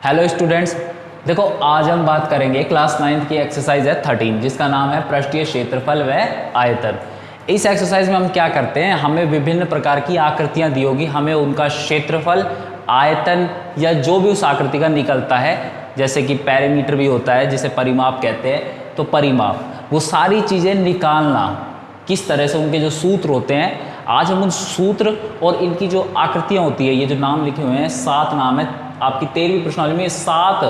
Hello students, देखो आज हम बात करेंगे क्लास 9th की एक्सरसाइज है 13 जिसका नाम है पृष्ठीय क्षेत्रफल व आयतन। इस एक्सरसाइज में हम क्या करते हैं, हमें विभिन्न प्रकार की आकृतियां दी होगी, हमें उनका क्षेत्रफल, आयतन या जो भी उस आकृति का निकलता है, जैसे कि पैरामीटर भी होता है जिसे परिमाप कहते हैं, तो परिमाप, वो सारी चीज़ें निकालना किस तरह से, उनके जो सूत्र होते हैं। आज हम उन सूत्र और इनकी जो आकृतियाँ होती है, ये जो नाम लिखे हुए हैं 7 नाम है आपकी 13वीं प्रश्नावली में, 7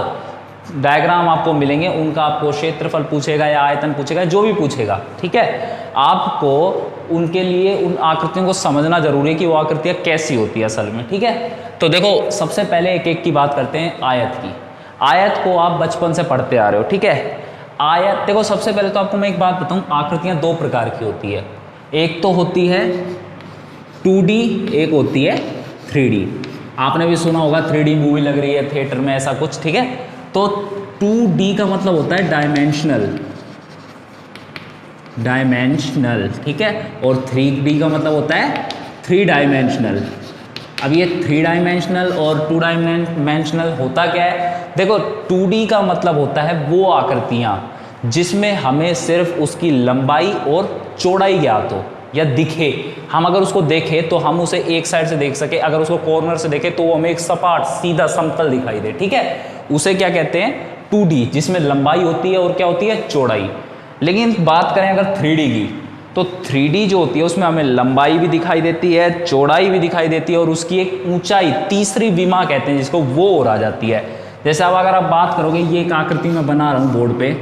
डायग्राम आपको मिलेंगे। उनका आपको क्षेत्रफल पूछेगा या आयतन पूछेगा, जो भी पूछेगा, ठीक है। आपको उनके लिए उन आकृतियों को समझना जरूरी है कि वो आकृतियाँ कैसी होती है असल में, ठीक है। तो देखो सबसे पहले एक एक की बात करते हैं आयत की। आयत को आप बचपन से पढ़ते आ रहे हो, ठीक है। आयत, देखो सबसे पहले तो आपको मैं एक बात बताऊँ, आकृतियाँ 2 प्रकार की होती है। एक तो होती है 2D, एक होती है 3D। आपने भी सुना होगा 3D मूवी लग रही है थिएटर में, ऐसा कुछ, ठीक है। तो 2D का मतलब होता है डायमेंशनल, ठीक है, और 3D का मतलब होता है 3 डायमेंशनल। अब ये 3 डायमेंशनल और 2 डायमेंशनल होता क्या है, देखो 2D का मतलब होता है वो आकृतियाँ जिसमें हमें सिर्फ उसकी लंबाई और चौड़ाई ज्ञात हो या दिखे। हम अगर उसको देखें तो हम उसे एक साइड से देख सके, अगर उसको कॉर्नर से देखें तो वो हमें एक सपाट सीधा समतल दिखाई दे, ठीक है। उसे क्या कहते हैं, 2D, जिसमें लंबाई होती है और क्या होती है, चौड़ाई। लेकिन बात करें अगर 3D की, तो 3D जो होती है उसमें हमें लंबाई भी दिखाई देती है, चौड़ाई भी दिखाई देती है, और उसकी एक ऊंचाई, तीसरी विमा कहते हैं जिसको, वो और आ जाती है। जैसे अब अगर आप बात करोगे, ये एक आकृति मैं बना रहा हूँ बोर्ड पे,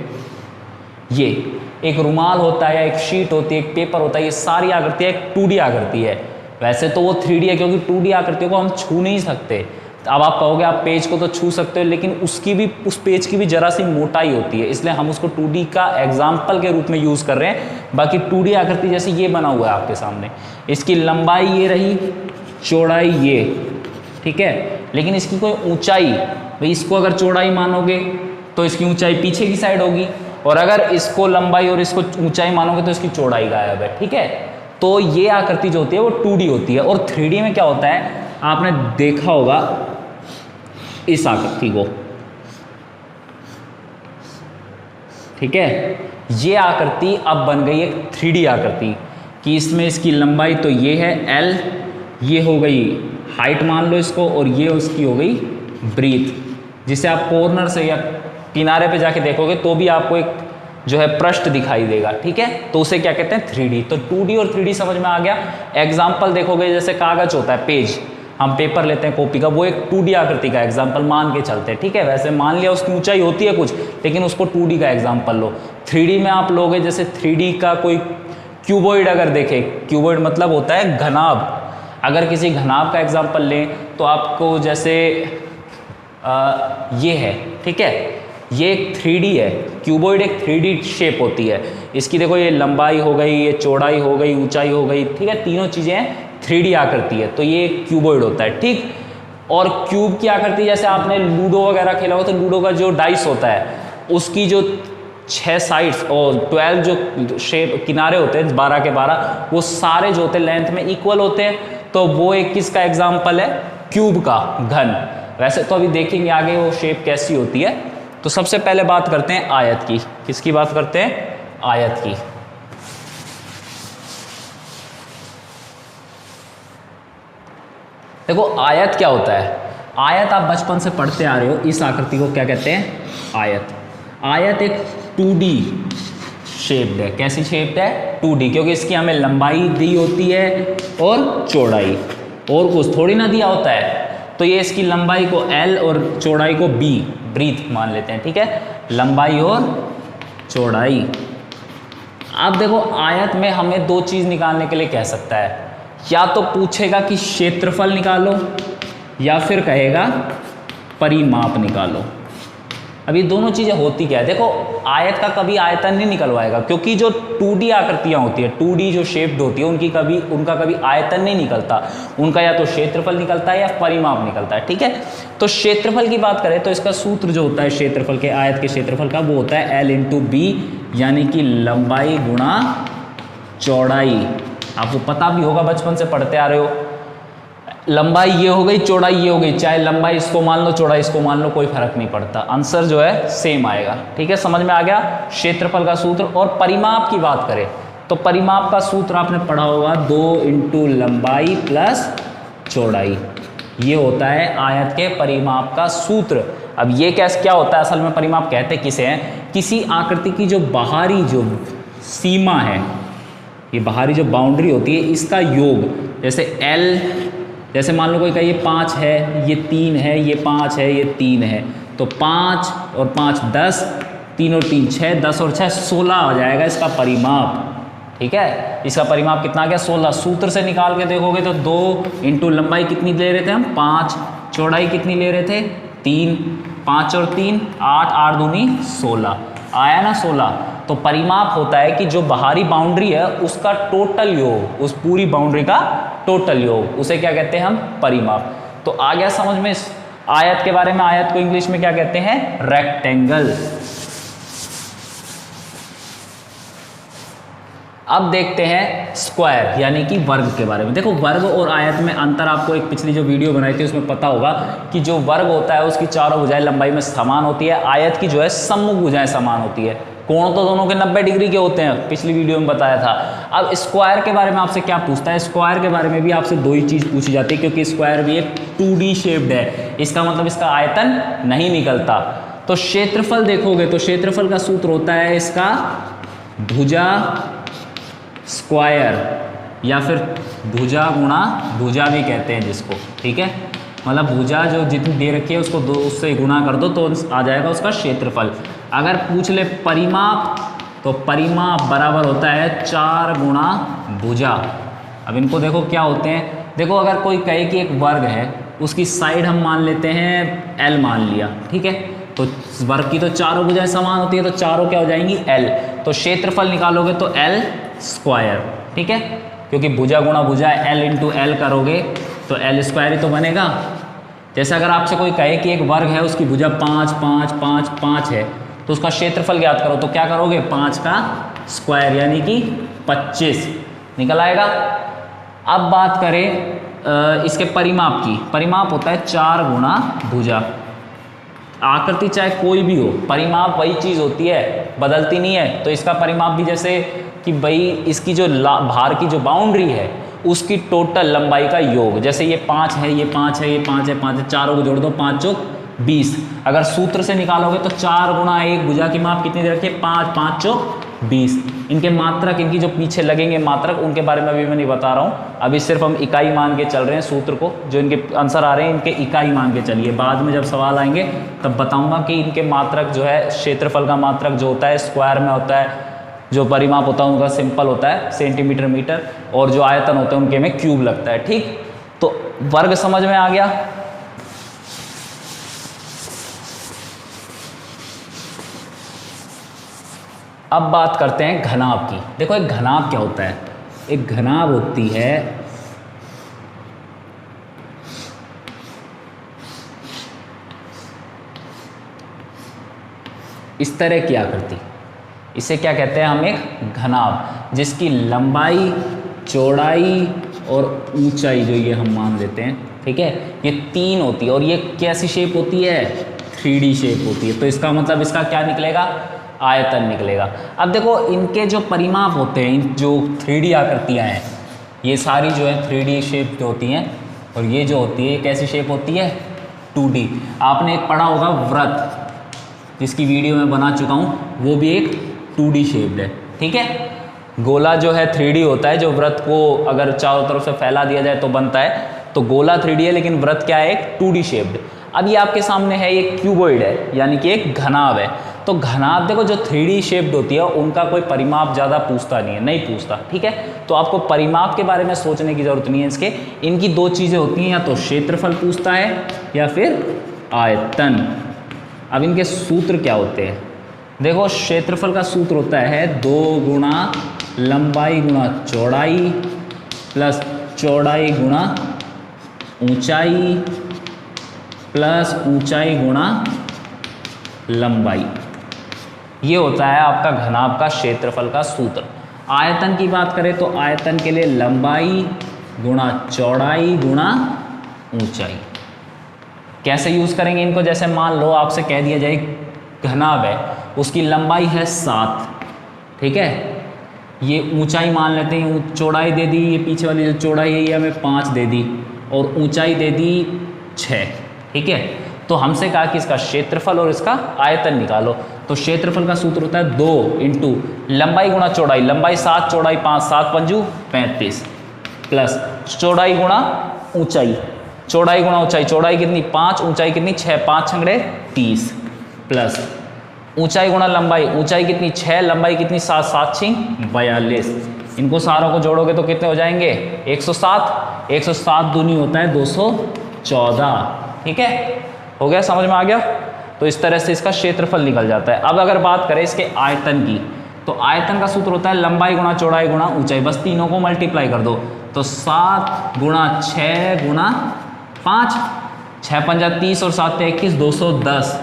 ये एक रुमाल होता है, एक शीट होती है, एक पेपर होता है, ये सारी आकृतियाँ एक 2D आकृति है। वैसे तो वो 3D है क्योंकि 2D आकृतियों को हम छू नहीं सकते। अब आप कहोगे आप पेज को तो छू सकते हो, लेकिन उसकी भी, उस पेज की भी जरा सी मोटाई होती है, इसलिए हम उसको 2D का एग्जाम्पल के रूप में यूज़ कर रहे हैं। बाकी 2D आकृति जैसे ये बना हुआ है आपके सामने, इसकी लंबाई ये रही, चौड़ाई ये, ठीक है, लेकिन इसकी कोई ऊंचाई, भाई इसको अगर चौड़ाई मानोगे तो इसकी ऊंचाई पीछे की साइड होगी, और अगर इसको लंबाई और इसको ऊंचाई मानोगे तो इसकी चौड़ाई गायब है, ठीक है। तो ये आकृति जो होती है वो 2D होती है। और 3D में क्या होता है, आपने देखा होगा इस आकृति को, ठीक है। ये आकृति अब बन गई एक 3D आकृति कि इसमें इसकी लंबाई तो ये है L, ये हो गई हाइट मान लो इसको, और ये उसकी हो गई ब्रीथ, जिसे आप कॉर्नर से या किनारे पे जाके देखोगे तो भी आपको एक जो है पृष्ठ दिखाई देगा, ठीक है। तो उसे क्या कहते हैं, 3D। तो 2D और 3D समझ में आ गया। एग्जाम्पल देखोगे, जैसे कागज होता है, पेज, हम पेपर लेते हैं कॉपी का, वो एक 2D आकृति का एग्जाम्पल मान के चलते हैं, ठीक है। वैसे मान लिया उसकी ऊंचाई होती है कुछ, लेकिन उसको 2D का एग्जाम्पल लो। 3D में आप लोगे, जैसे 3D का कोई क्यूबॉइड अगर देखे, क्यूबॉइड मतलब होता है घनाभ, अगर किसी घनाभ का एग्जाम्पल लें तो आपको जैसे ये है, ठीक है, ये एक 3D है, क्यूबॉइड एक 3D शेप होती है। इसकी देखो ये लंबाई हो गई, ये चौड़ाई हो गई, ऊंचाई हो गई, ठीक है, तीनों चीज़ें 3D आकृति है, तो ये एक क्यूबॉइड होता है, ठीक। और क्यूब की आकृति, जैसे आपने लूडो वगैरह खेला हो तो लूडो का जो डाइस होता है, उसकी जो 6 साइड्स और 12 जो शेप किनारे होते हैं, 12 के 12, वो सारे जो होते हैं लेंथ में इक्वल होते हैं, तो वो एक किसका एग्जाम्पल है, क्यूब का, घन। वैसे तो अभी देखेंगे आगे वो शेप कैसी होती है। तो सबसे पहले बात करते हैं आयत की। किसकी बात करते हैं, आयत की। देखो आयत क्या होता है, आयत आप बचपन से पढ़ते आ रहे हो, इस आकृति को क्या कहते हैं, आयत। आयत एक 2D शेप्ड है। कैसी शेप्ड है, 2D, क्योंकि इसकी हमें लंबाई दी होती है और चौड़ाई, और कुछ थोड़ी ना दिया होता है। तो ये इसकी लंबाई को L और चौड़ाई को B, ब्रीथ मान लेते हैं, ठीक है, लंबाई और चौड़ाई। अब देखो आयत में हमें 2 चीज़ निकालने के लिए कह सकता है, या तो पूछेगा कि क्षेत्रफल निकालो, या फिर कहेगा परिमाप निकालो। अब ये दोनों चीज़ें होती क्या है, देखो आयत का कभी आयतन नहीं निकलवाएगा, क्योंकि जो 2D आकृतियाँ होती है, 2D जो शेप्ड होती है, उनका कभी आयतन नहीं निकलता, उनका या तो क्षेत्रफल निकलता है या परिमाप निकलता है, ठीक है। तो क्षेत्रफल की बात करें तो इसका सूत्र जो होता है क्षेत्रफल के, आयत के क्षेत्रफल का, वो होता है L × B, यानी कि लंबाई गुणा चौड़ाई। आपको पता भी होगा, बचपन से पढ़ते आ रहे हो, लंबाई ये हो गई, चौड़ाई ये हो गई, चाहे लंबाई इसको मान लो चौड़ाई इसको मान लो, कोई फर्क नहीं पड़ता, आंसर जो है सेम आएगा। ठीक है, समझ में आ गया क्षेत्रफल का सूत्र। और परिमाप की बात करें तो परिमाप का सूत्र आपने पढ़ा होगा 2 इंटू लंबाई प्लस चौड़ाई, ये होता है आयत के परिमाप का सूत्र। अब ये क्या होता है, असल में परिमाप कहते किसे हैं, किसी आकृति की जो बाहरी जो सीमा है, ये बाहरी जो बाउंड्री होती है इसका योग, जैसे L, जैसे मान लो कोई कहे ये 5 है, ये 3 है, ये 5 है, ये 3 है, तो 5 और 5 10, 3 और 3 6, 10 और 6 16 हो जाएगा इसका परिमाप। ठीक है, इसका परिमाप कितना आ गया 16। सूत्र से निकाल के देखोगे तो 2 इंटू लंबाई कितनी ले रहे थे हम 5, चौड़ाई कितनी ले रहे थे 3, 5 और 3 8, 8 दूनी 16, आया ना 16। तो परिमाप होता है कि जो बाहरी बाउंड्री है उसका टोटल योग, उस पूरी बाउंड्री का टोटल योग, उसे क्या कहते हैं हम परिमाप। तो आ गया समझ में इस आयत के बारे में। आयत को इंग्लिश में क्या कहते हैं, रेक्टेंगल। अब देखते हैं स्क्वायर यानी कि वर्ग के बारे में। देखो वर्ग और आयत में अंतर आपको एक पिछली जो वीडियो बनाई थी उसमें पता होगा कि जो वर्ग होता है उसकी चारों भुजाएं लंबाई में समान होती है, आयत की जो है सम्मुख भुजाएं समान होती है, कोण तो दोनों के 90 डिग्री के होते हैं, पिछली वीडियो में बताया था। अब स्क्वायर के बारे में आपसे क्या पूछता है, स्क्वायर के बारे में भी आपसे दो ही चीज़ पूछी जाती है, क्योंकि स्क्वायर भी एक 2D शेप्ड है, इसका मतलब इसका आयतन नहीं निकलता। तो क्षेत्रफल देखोगे तो क्षेत्रफल का सूत्र होता है इसका भुजा स्क्वायर, या फिर भुजा गुणा भुजा भी कहते हैं जिसको। ठीक है, मतलब भुजा जो जितनी दे रखी है उसको 2 से गुणा कर दो तो आ जाएगा उसका क्षेत्रफल। अगर पूछ ले परिमाप तो परिमाप बराबर होता है 4 गुणा भुजा। अब इनको देखो क्या होते हैं, देखो अगर कोई कहे कि एक वर्ग है उसकी साइड हम मान लेते हैं L मान लिया, ठीक है, तो वर्ग की तो चारों भुजाएं समान होती है, तो चारों क्या हो जाएंगी L, तो क्षेत्रफल निकालोगे तो L स्क्वायर। ठीक है, क्योंकि भुजा गुणा भुजा L इंटू L करोगे तो L स्क्वायर ही तो बनेगा। जैसे अगर आपसे कोई कहे कि एक वर्ग है उसकी भुजा 5 5 5 5 है तो उसका क्षेत्रफल ज्ञात करो, तो क्या करोगे 5 का स्क्वायर यानी कि 25 निकल आएगा। अब बात करें इसके परिमाप की, परिमाप होता है 4 गुणा भुजा। आकृति चाहे कोई भी हो, परिमाप वही चीज़ होती है, बदलती नहीं है। तो इसका परिमाप भी जैसे कि भाई इसकी जो बाहर की जो बाउंड्री है उसकी टोटल लंबाई का योग, जैसे ये 5 है, ये 5 है, ये 5 है, 5 है, चारों को जोड़ दो 5 चौक 20। अगर सूत्र से निकालोगे तो 4 गुणा 1 भुजा की माप कितनी दे रखी है 5, 5 चौक 20। इनके मात्रक, इनकी जो पीछे लगेंगे मात्रक, उनके बारे में अभी मैं नहीं बता रहा हूँ, अभी सिर्फ हम इकाई मान के चल रहे हैं। सूत्र को जो इनके आंसर आ रहे हैं इनके इकाई मान के चलिए, बाद में जब सवाल आएंगे तब बताऊँगा कि इनके मात्रक जो है, क्षेत्रफल का मात्रक जो होता है स्क्वायर में होता है, जो परिमाप होता है उनका सिंपल होता है सेंटीमीटर मीटर, और जो आयतन होते हैं उनके में क्यूब लगता है। ठीक, तो वर्ग समझ में आ गया। अब बात करते हैं घनाभ की। देखो एक घनाभ क्या होता है, एक घनाभ होती है इस तरह की आकृति, इसे क्या कहते हैं हम, एक घनाभ, जिसकी लंबाई चौड़ाई और ऊंचाई जो ये हम मान लेते हैं, ठीक है, ये 3 होती है। और ये कैसी शेप होती है, 3D शेप होती है। तो इसका मतलब इसका क्या निकलेगा, आयतन निकलेगा। अब देखो इनके जो परिमाप होते हैं, जो 3D आकृतियाँ हैं, ये सारी जो है 3D शेप जो होती हैं, और ये जो होती है कैसी शेप होती है 2D। आपने एक पढ़ा होगा वृत्त, जिसकी वीडियो मैं बना चुका हूँ, वो भी एक 2D शेप्ड है। ठीक है, गोला जो है 3D होता है, जो वृत्त को अगर चारों तरफ से फैला दिया जाए तो बनता है, तो गोला 3D है, लेकिन वृत्त क्या है, एक 2D शेप्ड। अब ये आपके सामने है, एक क्यूबॉइड है, यानी कि एक घनाभ है। तो घनाभ देखो जो 3D शेप्ड होती है उनका कोई परिमाप ज़्यादा पूछता नहीं है, नहीं पूछता। ठीक है, तो आपको परिमाप के बारे में सोचने की ज़रूरत नहीं है। इसके इनकी 2 चीज़ें होती हैं, या तो क्षेत्रफल पूछता है या फिर आयतन। अब इनके सूत्र क्या होते हैं, देखो क्षेत्रफल का सूत्र होता है 2 गुणा लंबाई गुणा चौड़ाई प्लस चौड़ाई गुणा ऊंचाई प्लस ऊंचाई गुणा लंबाई। ये होता है आपका घनाभ का क्षेत्रफल का सूत्र। आयतन की बात करें तो आयतन के लिए लंबाई गुणा चौड़ाई गुणा ऊंचाई। कैसे यूज़ करेंगे इनको? जैसे मान लो आपसे कह दिया जाए घनाभ है, उसकी लंबाई है 7, ठीक है, ये ऊंचाई मान लेते हैं, चौड़ाई दे दी, ये पीछे वाली जो चौड़ाई है ये हमें 5 दे दी और ऊंचाई दे दी 6, ठीक है। तो हमसे कहा कि इसका क्षेत्रफल और इसका आयतन निकालो। तो क्षेत्रफल का सूत्र होता है 2 इंटू लंबाई गुणा चौड़ाई, लंबाई 7 चौड़ाई 5, 7 पंजू 35, प्लस चौड़ाई गुणा ऊंचाई, चौड़ाई गुणा ऊंचाई, चौड़ाई कितनी 5, ऊंचाई कितनी 6, 5 छंगड़े 30, प्लस ऊंचाई गुणा लंबाई, ऊंचाई कितनी 6, लंबाई कितनी 7, 7 6 42। इनको सारों को जोड़ोगे तो कितने हो जाएंगे 107, 107 दूनी होता है 214, ठीक है, हो गया, समझ में आ गया। तो इस तरह से इसका क्षेत्रफल निकल जाता है। अब अगर बात करें इसके आयतन की, तो आयतन का सूत्र होता है लंबाई गुणा चौड़ाई गुणा ऊंचाई, बस तीनों को मल्टीप्लाई कर दो। तो 7 गुणा 6 गुणा 5, 6 पंजा 30 और 7 21, 210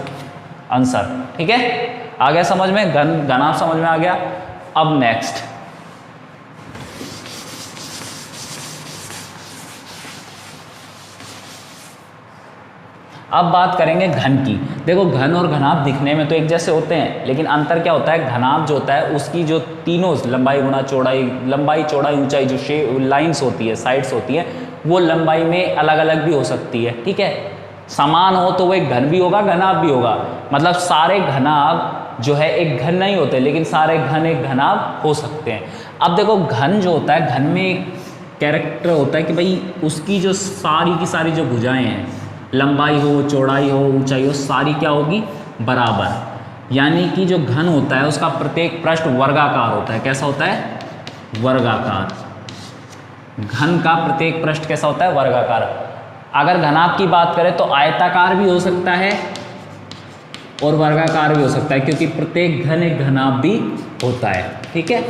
आंसर, ठीक है। आ गया समझ में, घनाभ समझ में आ गया। अब नेक्स्ट अब बात करेंगे घन की। देखो घन और घनाभ दिखने में तो एक जैसे होते हैं, लेकिन अंतर क्या होता है, घनाभ जो होता है उसकी जो तीनों लंबाई गुणा चौड़ाई, लंबाई चौड़ाई ऊंचाई जो लाइंस होती है, साइड्स होती है, वो लंबाई में अलग अलग भी हो सकती है, ठीक है। समान हो तो वो एक घन भी होगा, घनाभ भी होगा। मतलब सारे घनाभ जो है एक घन नहीं होते, लेकिन सारे घन एक घनाभ हो सकते हैं। अब देखो घन जो होता है, घन में एक कैरेक्टर होता है कि भाई उसकी जो सारी की सारी जो भुजाएं हैं, लंबाई हो चौड़ाई हो ऊंचाई हो, सारी क्या होगी बराबर। यानी कि जो घन होता है उसका प्रत्येक पृष्ठ वर्गाकार होता है। कैसा होता है? वर्गाकार। घन का प्रत्येक पृष्ठ कैसा होता है? वर्गाकार। अगर घनाभ की बात करें तो आयताकार भी हो सकता है और वर्गाकार भी हो सकता है, क्योंकि प्रत्येक घन एक घनाभ भी होता है, ठीक है।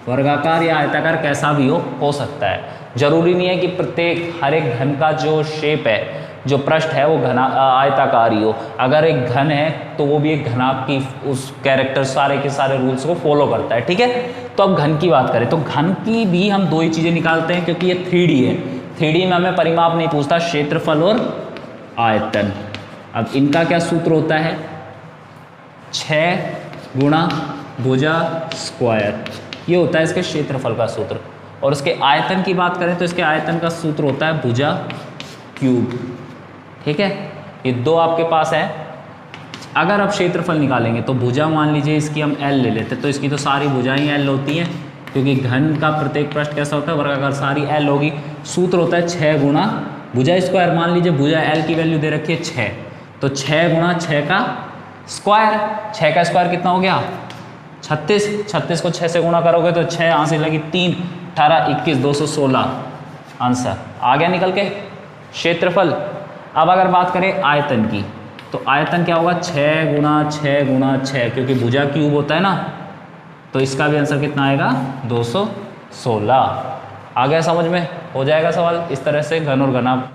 वर्गाकार या आयताकार कैसा भी हो सकता है। जरूरी नहीं है कि प्रत्येक हर एक घन का जो शेप है, जो पृष्ठ है वो आयताकार ही हो। अगर एक घन है तो वो भी एक घनाभ की उस कैरेक्टर सारे के सारे रूल्स को फॉलो करता है, ठीक है। तो अब घन की बात करें तो घन की भी हम दो ही चीज़ें निकालते हैं, क्योंकि ये 3D है। 3D में हमें परिमाप नहीं पूछता, क्षेत्रफल और आयतन। अब इनका क्या सूत्र होता है? 6 गुणा भुजा स्क्वायर, ये होता है इसके क्षेत्रफल का सूत्र। और इसके आयतन की बात करें तो इसके आयतन का सूत्र होता है भुजा क्यूब, ठीक है। ये दो आपके पास है। अगर आप क्षेत्रफल निकालेंगे तो भुजा मान लीजिए इसकी हम L ले लेते, तो इसकी तो सारी भुजाएं L होती हैं, क्योंकि घन का प्रत्येक पृष्ठ कैसा होता है? वर्गाकार, सारी L होगी। सूत्र होता है 6 गुणा भुजा स्क्वायर। मान लीजिए भुजा L की वैल्यू दे रखी है 6, तो 6 गुणा 6 का स्क्वायर। 6 का स्क्वायर कितना हो गया? 36। 36 को 6 से गुणा करोगे तो 6 यहाँ से लगी 3, 18 21, 216 आंसर आ गया निकल के क्षेत्रफल। अब अगर बात करें आयतन की, तो आयतन क्या होगा? 6 गुणा 6 गुणा 6, क्योंकि भुजा क्यूब होता है ना, तो इसका भी आंसर कितना आएगा? 216। आ गया समझ में? हो जाएगा सवाल इस तरह से घन और घनाभ।